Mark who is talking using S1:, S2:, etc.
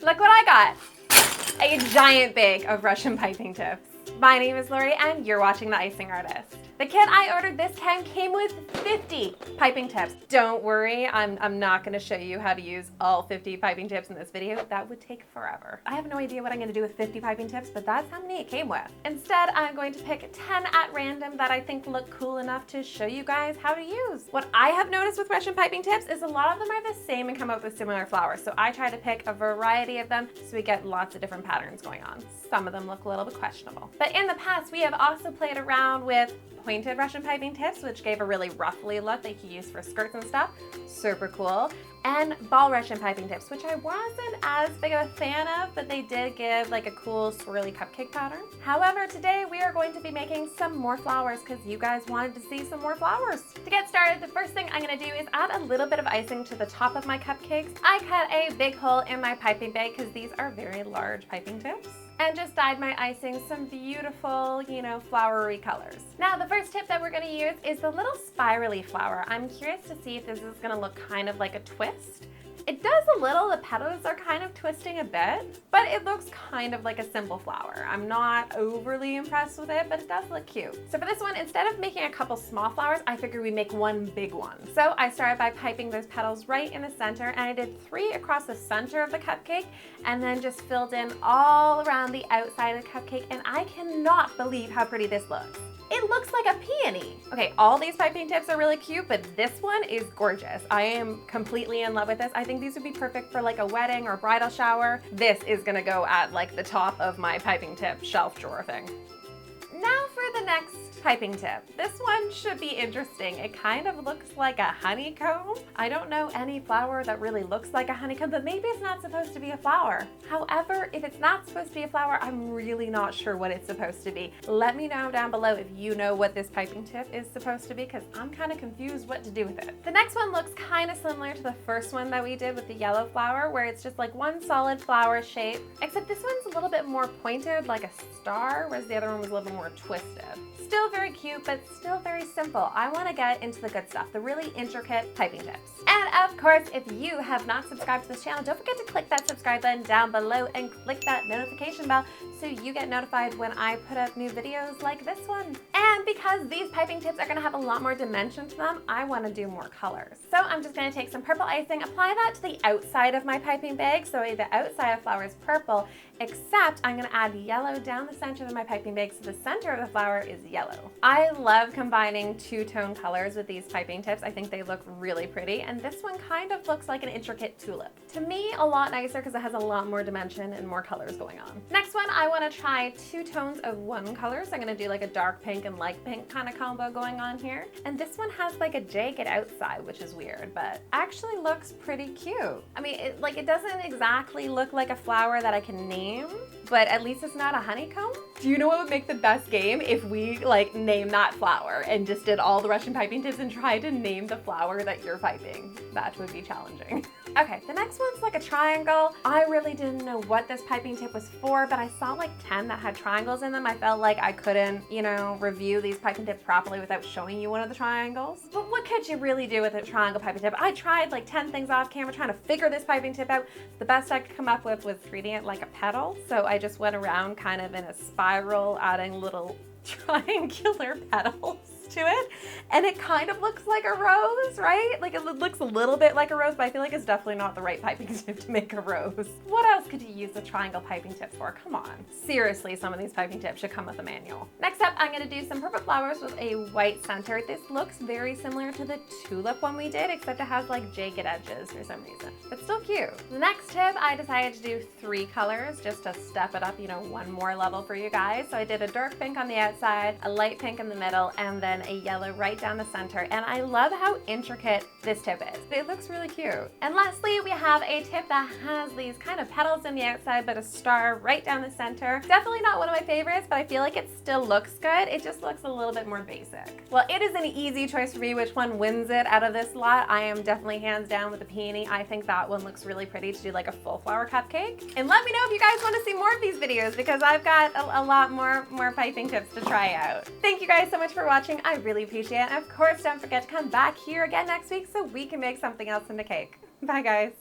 S1: Look what I got. A giant bag of Russian piping tips. My name is Lori and you're watching The Icing Artist. The kit I ordered this time came with 50 piping tips. Don't worry, I'm not gonna show you how to use all 50 piping tips in this video. That would take forever. I have no idea what I'm gonna do with 50 piping tips, but that's how many it came with. Instead, I'm going to pick 10 at random that I think look cool enough to show you guys how to use. What I have noticed with Russian piping tips is a lot of them are the same and come up with similar flowers. So I try to pick a variety of them so we get lots of different patterns going on. Some of them look a little bit questionable. But in the past, we have also played around with pointed Russian piping tips, which gave a really ruffly look that you could use for skirts and stuff. Super cool. And ball Russian piping tips, which I wasn't as big of a fan of, but they did give like a cool swirly cupcake pattern. However, today we are going to be making some more flowers because you guys wanted to see some more flowers. To get started, the first thing I'm gonna do is add a little bit of icing to the top of my cupcakes. I cut a big hole in my piping bag because these are very large piping tips, and just dyed my icing some beautiful, flowery colors. Now, the first tip that we're gonna use is the little spirally flower. I'm curious to see if this is gonna look kind of like a twist. It does a little, the petals are kind of twisting a bit, but it looks kind of like a simple flower. I'm not overly impressed with it, but it does look cute. So for this one, instead of making a couple small flowers, I figured we'd make one big one. So I started by piping those petals right in the center, and I did 3 across the center of the cupcake, and then just filled in all around the outside of the cupcake, and I cannot believe how pretty this looks. It looks like a peony. Okay, all these piping tips are really cute, but this one is gorgeous. I am completely in love with this. I think these would be perfect for like a wedding or bridal shower. This is gonna go at like the top of my piping tip shelf drawer thing. Now for the next piping tip. This one should be interesting. It kind of looks like a honeycomb. I don't know any flower that really looks like a honeycomb, but maybe it's not supposed to be a flower. However, if it's not supposed to be a flower, I'm really not sure what it's supposed to be. Let me know down below if you know what this piping tip is supposed to be, because I'm kind of confused what to do with it. The next one looks kind of similar to the first one that we did with the yellow flower, where it's just like one solid flower shape, except this one's a little bit more pointed like a star, whereas the other one was a little bit more twisted. Still very cute, but still very simple. I want to get into the good stuff, the really intricate piping tips. And of course, if you have not subscribed to this channel, don't forget to click that subscribe button down below and click that notification bell so you get notified when I put up new videos like this one. And because these piping tips are going to have a lot more dimension to them, I want to do more colors. So I'm just going to take some purple icing, apply that to the outside of my piping bag, so the outside of the flower is purple, except I'm going to add yellow down the center of my piping bag so the center of the flower is yellow. I love combining two-tone colors with these piping tips. I think they look really pretty, and this one kind of looks like an intricate tulip. To me, a lot nicer because it has a lot more dimension and more colors going on. Next one, I want to try 2 tones of one color, so I'm going to do like a dark pink and light pink kind of combo going on here. And this one has like a jagged outside, which is weird, but actually looks pretty cute. I mean, it doesn't exactly look like a flower that I can name, but at least it's not a honeycomb. Do you know what would make the best game? If we name that flower and just did all the Russian piping tips and tried to name the flower that you're piping. That would be challenging. Okay, the next one's like a triangle. I really didn't know what this piping tip was for, but I saw like 10 that had triangles in them. I felt like I couldn't, review these piping tips properly without showing you one of the triangles. But what could you really do with a triangle piping tip? I tried like 10 things off camera trying to figure this piping tip out. The best I could come up with was treating it like a petal. So I just went around kind of in a spiral, adding little triangular petals to it, and it kind of looks like a rose, right? Like it looks a little bit like a rose, but I feel like it's definitely not the right piping tip to make a rose. What else could you use a triangle piping tip for? Come on. Seriously, some of these piping tips should come with a manual. Next up, I'm gonna do some purple flowers with a white center. This looks very similar to the tulip one we did, except it has like jagged edges for some reason, but still cute. The next tip, I decided to do 3 colors just to step it up, one more level for you guys. So I did a dark pink on the outside, a light pink in the middle, and then a yellow right down the center. And I love how intricate this tip is. It looks really cute. And lastly, we have a tip that has these kind of petals in the outside, but a star right down the center. Definitely not one of my favorites, but I feel like it still looks good. It just looks a little bit more basic. Well, it is an easy choice for me which one wins it out of this lot. I am definitely hands down with the peony. I think that one looks really pretty to do like a full flower cupcake. And let me know if you guys want to see more of these videos, because I've got a lot more piping tips to try out. Thank you guys so much for watching. I really appreciate it. And of course, don't forget to come back here again next week so we can make something else in the cake. Bye guys.